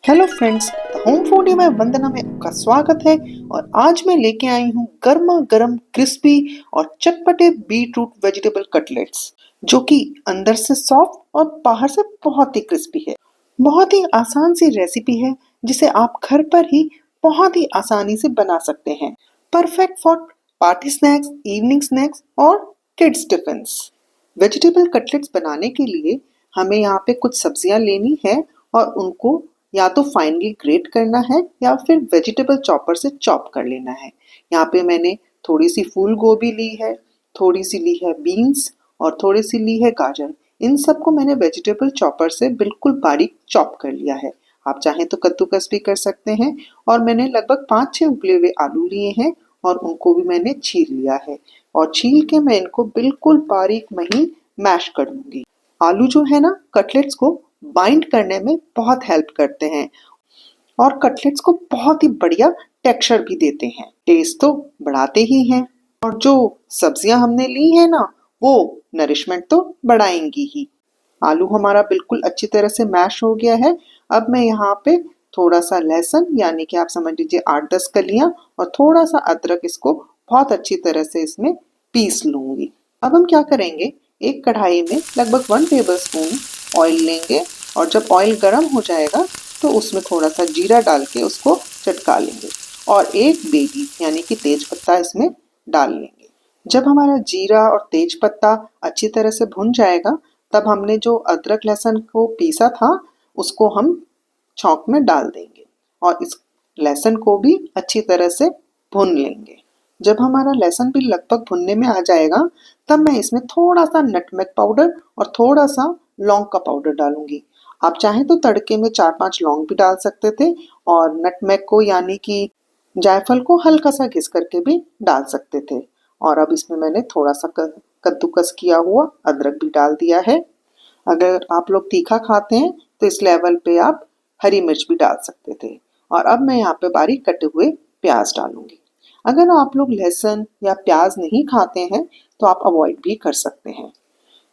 Hello friends, home foodie में वंदना में आपका स्वागत है। और आज मैं लेके आई हूँ गर्मा गर्म क्रिस्पी और चटपटे बीट रूट वेजिटेबल कटलेट्स, जो कि अंदर से सॉफ्ट और बाहर से बहुत ही क्रिस्पी है। बहुत ही आसान सी रेसिपी है जिसे आप घर पर ही बहुत ही आसानी से बना सकते हैं। Perfect for party snacks, evening snacks और किड्स टिफिन्स। वेजिटेबल कटलेट्स बनाने के लिए हमें यहाँ पे कुछ सब्जियां लेनी है और उनको या तो फाइनली ग्रेट करना है या फिर वेजिटेबल चॉपर से चॉप कर लेना है। यहाँ पे मैंने थोड़ी सी फूल गोभी ली है, थोड़ी सी ली है बीन्स और थोड़ी सी ली है गाजर। इन सबको मैंने वेजिटेबल चॉपर से बिल्कुल बारीक चॉप कर लिया है। आप चाहें तो कद्दूकस भी कर सकते हैं। और मैंने लगभग 5-6 उबले हुए आलू लिए हैं और उनको भी मैंने छील लिया है। और छील के मैं इनको बिल्कुल बारीक महीन मैश कर लूंगी। आलू जो है ना, कटलेट्स को बाइंड करने में बहुत हेल्प करते हैं और कटलेट्स को बहुत ही बढ़िया टेक्सचर भी देते हैं। टेस्ट तो बढ़ाते ही हैं और जो सब्जियां हमने ली है ना, वो नरिशमेंट तो बढ़ाएंगी ही। आलू हमारा बिल्कुल अच्छी तरह से मैश हो गया है। अब मैं यहाँ पे थोड़ा सा लहसुन, यानी कि आप समझ लीजिए 8-10 कलियां, और थोड़ा सा अदरक, इसको बहुत अच्छी तरह से इसमें पीस लूंगी। अब हम क्या करेंगे, एक कढ़ाई में लगभग 1 टेबल स्पून ऑयल लेंगे और जब ऑयल गर्म हो जाएगा तो उसमें थोड़ा सा जीरा डाल के उसको चटका लेंगे और एक बेगी यानी कि तेज पत्ता इसमें डाल लेंगे। जब हमारा जीरा और तेज पत्ता अच्छी तरह से भुन जाएगा, तब हमने जो अदरक लहसुन को पीसा था उसको हम छौंक में डाल देंगे और इस लहसुन को भी अच्छी तरह से भून लेंगे। जब हमारा लहसुन भी लगभग भुनने में आ जाएगा, तब मैं इसमें थोड़ा सा नटमेग पाउडर और थोड़ा सा लौंग का पाउडर डालूंगी। आप चाहें तो तड़के में 4-5 लौंग भी डाल सकते थे और नटमेग को यानी कि जायफल को हल्का सा घिस करके भी डाल सकते थे। और अब इसमें मैंने थोड़ा सा कद्दूकस किया हुआ अदरक भी डाल दिया है। अगर आप लोग तीखा खाते हैं तो इस लेवल पे आप हरी मिर्च भी डाल सकते थे। और अब मैं यहाँ पे बारीक कटे हुए प्याज डालूंगी। अगर आप लोग लहसुन या प्याज नहीं खाते हैं तो आप अवॉइड भी कर सकते हैं।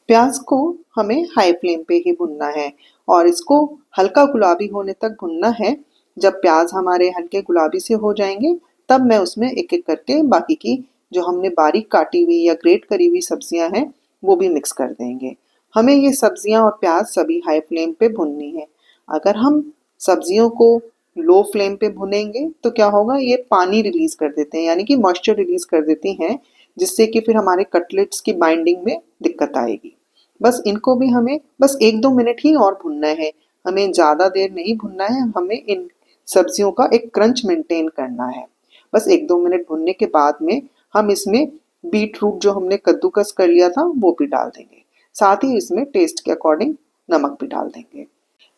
प्याज को हमें हाई फ्लेम पे ही भुनना है और इसको हल्का गुलाबी होने तक भुनना है। जब प्याज हमारे हल्के गुलाबी से हो जाएंगे, तब मैं उसमें एक एक करके बाकी की जो हमने बारीक काटी हुई या ग्रेट करी हुई सब्जियां हैं वो भी मिक्स कर देंगे। हमें ये सब्जियां और प्याज सभी हाई फ्लेम पे भुननी है। अगर हम सब्जियों को लो फ्लेम पे भुनेंगे तो क्या होगा, ये पानी रिलीज कर देते हैं यानी कि मॉइस्चर रिलीज कर देती हैं, जिससे कि फिर हमारे कटलेट्स की बाइंडिंग में दिक्कत आएगी। बस इनको भी हमें बस 1-2 मिनट ही और भुनना है। हमें ज़्यादा देर नहीं भुनना है। हमें इन सब्जियों का एक क्रंच मेंटेन करना है। बस 1-2 मिनट भुनने के बाद में हम इसमें बीट रूट जो हमने कद्दूकस कर लिया था वो भी डाल देंगे। साथ ही इसमें टेस्ट के अकॉर्डिंग नमक भी डाल देंगे।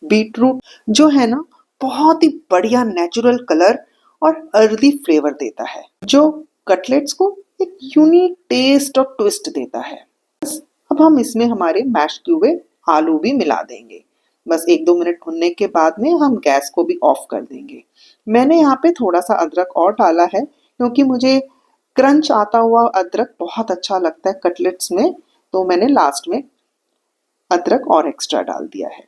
बीट रूट जो है ना, बहुत ही बढ़िया नेचुरल कलर और अर्दी फ्लेवर देता है, जो कटलेट्स को एक यूनिक टेस्ट और ट्विस्ट देता है। अब हम इसमें हमारे मैश किए हुए आलू भी मिला देंगे। बस 1-2 मिनट भुनने के बाद में हम गैस को भी ऑफ कर देंगे। मैंने यहाँ पे थोड़ा सा अदरक और डाला है क्योंकि मुझे क्रंच आता हुआ अदरक बहुत अच्छा लगता है कटलेट्स में, तो मैंने लास्ट में अदरक और एक्स्ट्रा डाल दिया है।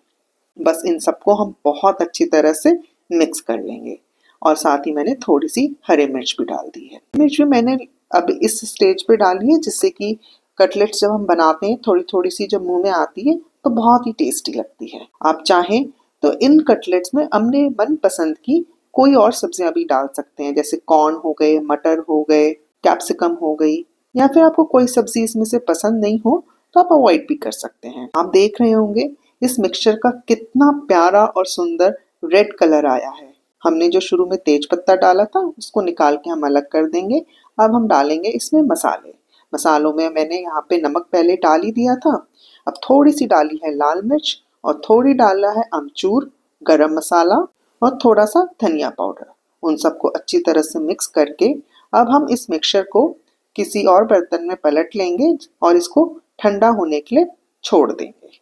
बस इन सबको हम बहुत अच्छी तरह से मिक्स कर लेंगे और साथ ही मैंने थोड़ी सी हरी मिर्च भी डाल दी है। मिर्च भी मैंने अब इस स्टेज पे डाली है जिससे कि कटलेट्स जब हम बनाते हैं थोड़ी थोड़ी सी जब मुंह में आती है तो बहुत ही टेस्टी लगती है। आप चाहें तो इन कटलेट्स में अपने मन पसंद की कोई और सब्जियां भी डाल सकते हैं, जैसे कॉर्न हो गए, मटर हो गए, कैप्सिकम हो गई, या फिर आपको कोई सब्जी इसमें से पसंद नहीं हो तो आप अवॉइड भी कर सकते हैं। आप देख रहे होंगे इस मिक्सचर का कितना प्यारा और सुंदर रेड कलर आया है। हमने जो शुरू में तेज पत्ता डाला था उसको निकाल के हम अलग कर देंगे। अब हम डालेंगे इसमें मसाले। मसालों में मैंने यहाँ पे नमक पहले डाल ही दिया था। अब थोड़ी सी डाली है लाल मिर्च और थोड़ी डाला है अमचूर, गरम मसाला और थोड़ा सा धनिया पाउडर। उन सबको अच्छी तरह से मिक्स करके अब हम इस मिक्सचर को किसी और बर्तन में पलट लेंगे और इसको ठंडा होने के लिए छोड़ देंगे।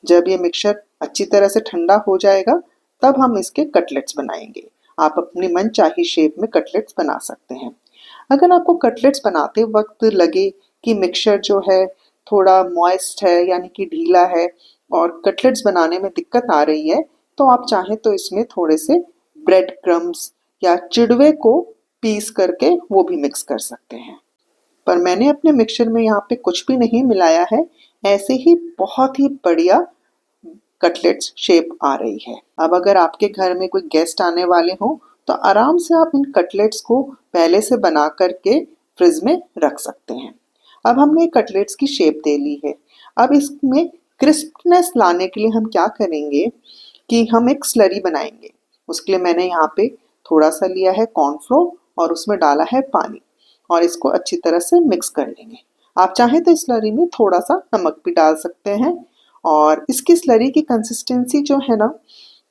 जब ये मिक्सचर अच्छी तरह से ठंडा हो जाएगा, तब हम इसके कटलेट्स बनाएंगे। आप अपनी मनचाही शेप में कटलेट्स बना सकते हैं। अगर आपको कटलेट्स बनाते वक्त लगे कि मिक्सचर जो है थोड़ा मॉइस्ट है यानी कि ढीला है और कटलेट्स बनाने में दिक्कत आ रही है, तो आप चाहें तो इसमें थोड़े से ब्रेड क्रम्स या चिड़वे को पीस करके वो भी मिक्स कर सकते हैं। पर मैंने अपने मिक्सचर में यहाँ पे कुछ भी नहीं मिलाया है, ऐसे ही बहुत ही बढ़िया कटलेट्स शेप आ रही है। अब अगर आपके घर में कोई गेस्ट आने वाले हो तो आराम से आप इन कटलेट्स को पहले से बना करके फ्रिज में रख सकते हैं। अब हमने कटलेट्स की शेप दे ली है। अब इसमें क्रिस्पनेस लाने के लिए हम क्या करेंगे कि हम एक स्लरी बनाएंगे। उसके लिए मैंने यहाँ पे थोड़ा सा लिया है कॉर्नफ्लोर और उसमें डाला है पानी और इसको अच्छी तरह से मिक्स कर लेंगे। आप चाहें तो इस स्लरी में थोड़ा सा नमक भी डाल सकते हैं और इसकी स्लरी की कंसिस्टेंसी जो है ना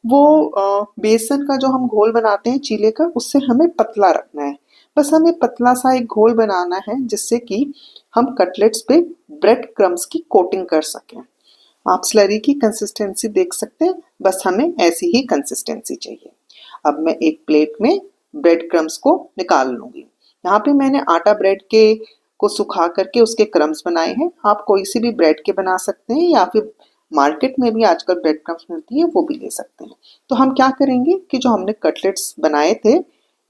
वो बेसन का जो हम घोल बनाते हैं चीले का उससे हमें पतला रखना है। बस हमें पतला सा एक घोल बनाना है जिससे कि हम कटलेट्स पे ब्रेड क्रम्स की कोटिंग कर सकें। आप स्लरी की कंसिस्टेंसी देख सकते हैं, बस हमें ऐसी ही कंसिस्टेंसी चाहिए। अब मैं एक प्लेट में ब्रेड क्रम्स को निकाल लूंगी। यहाँ पे मैंने आटा ब्रेड के को सुखा करके उसके क्रम्स बनाए हैं। आप कोई सी भी ब्रेड के बना सकते हैं या फिर मार्केट में भी आजकल ब्रेड क्रम्स मिलती है वो भी ले सकते हैं। तो हम क्या करेंगे कि जो हमने कटलेट्स बनाए थे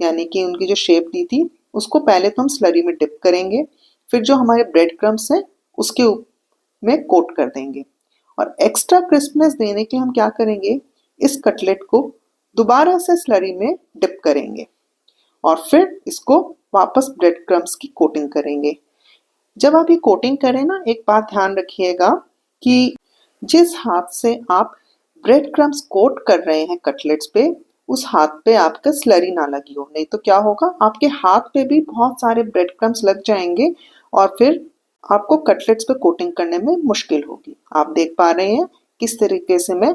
यानी कि उनकी जो शेप दी थी उसको पहले तो हम स्लरी में डिप करेंगे, फिर जो हमारे ब्रेड क्रम्स हैं उसके में कोट कर देंगे और एक्स्ट्रा क्रिस्पनेस देने के लिए हम क्या करेंगे इस कटलेट को दोबारा से स्लरी में डिप करेंगे और फिर इसको वापस ब्रेड क्रम्स की कोटिंग करेंगे। जब आप ये कोटिंग करें ना एक बात ध्यान रखिएगा कि जिस हाथ से आप ब्रेड क्रम्स कोट कर रहे हैं कटलेट्स पे उस हाथ पे आपका स्लरी ना लगी हो, नहीं तो क्या होगा आपके हाथ पे भी बहुत सारे ब्रेड क्रम्स लग जाएंगे और फिर आपको कटलेट्स पे कोटिंग करने में मुश्किल होगी। आप देख पा रहे हैं किस तरीके से मैं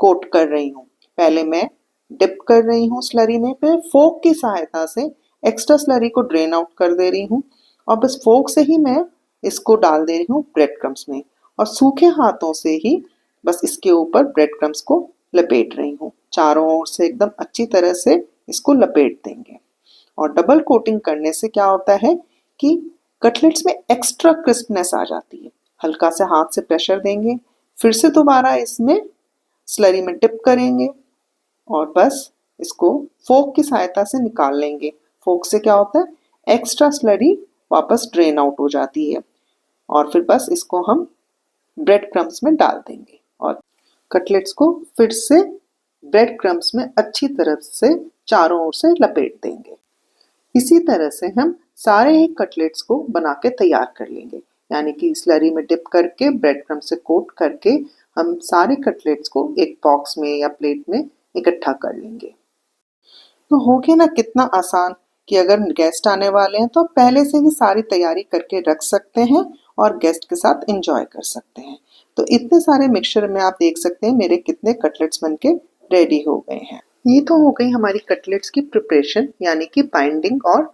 कोट कर रही हूँ। पहले मैं डिप कर रही हूँ स्लरी में, फिर फोक की सहायता से एक्स्ट्रा स्लरी को ड्रेन आउट कर दे रही हूँ और बस फोक से ही मैं इसको डाल दे रही हूँ ब्रेड क्रम्स में और सूखे हाथों से ही बस इसके ऊपर ब्रेड क्रम्स को लपेट रही हूँ। चारों ओर से एकदम अच्छी तरह से इसको लपेट देंगे और डबल कोटिंग करने से क्या होता है कि कटलेट्स में एक्स्ट्रा क्रिस्पनेस आ जाती है। हल्का से हाथ से प्रेशर देंगे, फिर से दोबारा इसमें स्लरी में डिप करेंगे और बस इसको फोक की सहायता से निकाल लेंगे। फोक से क्या होता है एक्स्ट्रा स्लरी वापस ड्रेन आउट हो जाती है और फिर बस इसको हम ब्रेड क्रम्स में डाल देंगे और कटलेट्स को फिर से ब्रेड क्रम्स में अच्छी तरह से चारों ओर से लपेट देंगे। इसी तरह से हम सारे ही कटलेट्स को बना के तैयार कर लेंगे, यानी कि स्लरी में डिप करके ब्रेड क्रम्स से कोट करके हम सारे कटलेट्स को एक बॉक्स में या प्लेट में इकट्ठा कर लेंगे। तो हो गया ना कितना आसान कि अगर गेस्ट आने वाले हैं तो पहले से ही सारी तैयारी करके रख सकते हैं और गेस्ट के साथ एंजॉय कर सकते हैं। तो इतने सारे मिक्सचर में आप देख सकते हैं मेरे कितने कटलेट्स बनके रेडी हो गए हैं। ये तो हो गई हमारी कटलेट्स की प्रिपरेशन यानी कि बाइंडिंग और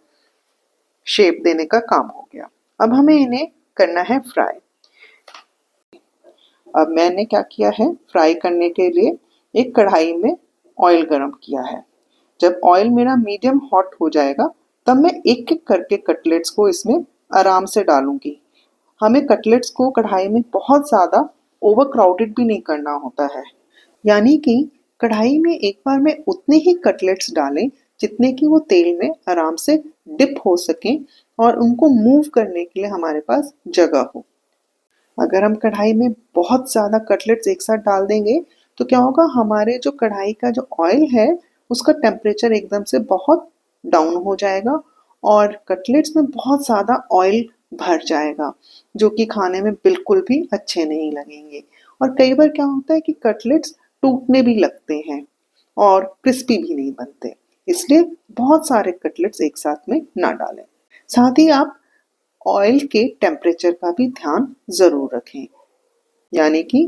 शेप देने का काम हो गया। अब हमें इन्हें करना है फ्राई। अब मैंने क्या किया है फ्राई करने के लिए एक कढ़ाई में ऑयल गरम किया है। जब ऑयल मेरा मीडियम हॉट हो जाएगा तब मैं एक एक करके कटलेट्स को इसमें आराम से डालूंगी। हमें कटलेट्स को कढ़ाई में बहुत ज़्यादा ओवर क्राउडेड भी नहीं करना होता है, यानी कि कढ़ाई में एक बार में उतने ही कटलेट्स डालें जितने कि वो तेल में आराम से डिप हो सकें और उनको मूव करने के लिए हमारे पास जगह हो। अगर हम कढ़ाई में बहुत ज़्यादा कटलेट्स एक साथ डाल देंगे तो क्या होगा हमारे जो कढ़ाई का जो ऑयल है उसका टेम्परेचर एकदम से बहुत डाउन हो जाएगा और कटलेट्स में बहुत ज़्यादा ऑयल भर जाएगा जो कि खाने में बिल्कुल भी अच्छे नहीं लगेंगे। और कई बार क्या होता है कि कटलेट्स टूटने भी लगते हैं और क्रिस्पी भी नहीं बनते, इसलिए बहुत सारे कटलेट्स एक साथ में ना डालें। साथ ही आप ऑयल के टेम्परेचर का भी ध्यान ज़रूर रखें, यानी कि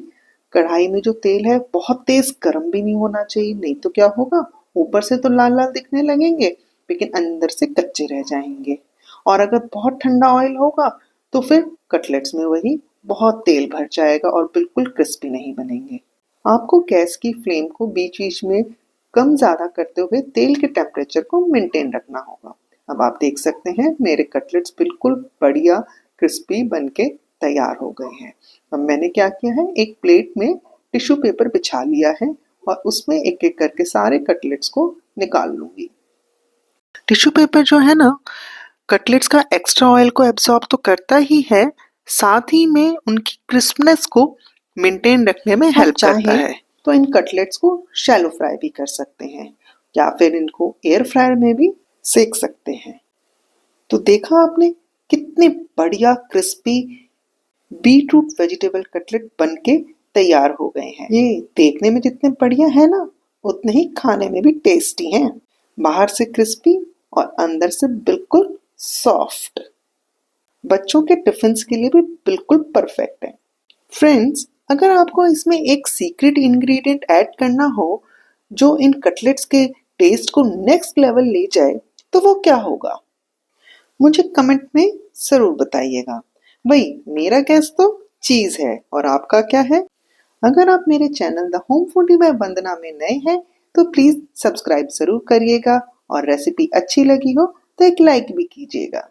कढ़ाई में जो तेल है बहुत तेज गर्म भी नहीं होना चाहिए, नहीं तो क्या होगा ऊपर से तो लाल लाल दिखने लगेंगे लेकिन अंदर से कच्चे रह जाएंगे। और अगर बहुत ठंडा ऑयल होगा तो फिर कटलेट्स में वही बहुत तेल भर जाएगा और बिल्कुल क्रिस्पी नहीं बनेंगे। आपको गैस की फ्लेम को बीच बीच में कम ज़्यादा करते हुए तेल के टेम्परेचर को मेंटेन रखना होगा। अब आप देख सकते हैं मेरे कटलेट्स बिल्कुल बढ़िया क्रिस्पी बनके तैयार हो गए हैं। अब मैंने क्या किया है एक प्लेट में टिश्यू पेपर बिछा लिया है और उसमें एक एक करके सारे कटलेट्स को निकाल लूंगी। टिश्यू पेपर जो है ना, कटलेट्स का एक्स्ट्रा ऑयल को एब्सॉर्ब तो करता ही है, साथ ही में उनकी क्रिस्पनेस को मेंटेन रखने में हेल्प करता है। तो इन कटलेट्स को शैलो फ्राई भी कर सकते हैं या फिर इनको एयर फ्रायर में भी सेक सकते हैं। तो देखा आपने कितने बढ़िया क्रिस्पी बीटरूट वेजिटेबल कटलेट बनके तैयार हो गए हैं। ये देखने में जितने बढ़िया है ना, उतने ही खाने में भी टेस्टी हैं। बाहर से क्रिस्पी और अंदर से बिल्कुल सॉफ्ट। बच्चों के टिफिन्स के लिए भी बिल्कुल परफेक्ट है। फ्रेंड्स, अगर आपको इसमें एक सीक्रेट इंग्रेडिएंट ऐड करना हो जो इन कटलेट्स के टेस्ट को नेक्स्ट लेवल ले जाए, तो वो क्या होगा? मुझे कमेंट में जरूर बताइएगा। वही मेरा गेस तो चीज है, और आपका क्या है? अगर आप मेरे channel the home foodie by Vandana में नए हैं तो प्लीज सब्सक्राइब जरूर करिएगा, और रेसिपी अच्छी लगी हो तो एक लाइक भी कीजिएगा।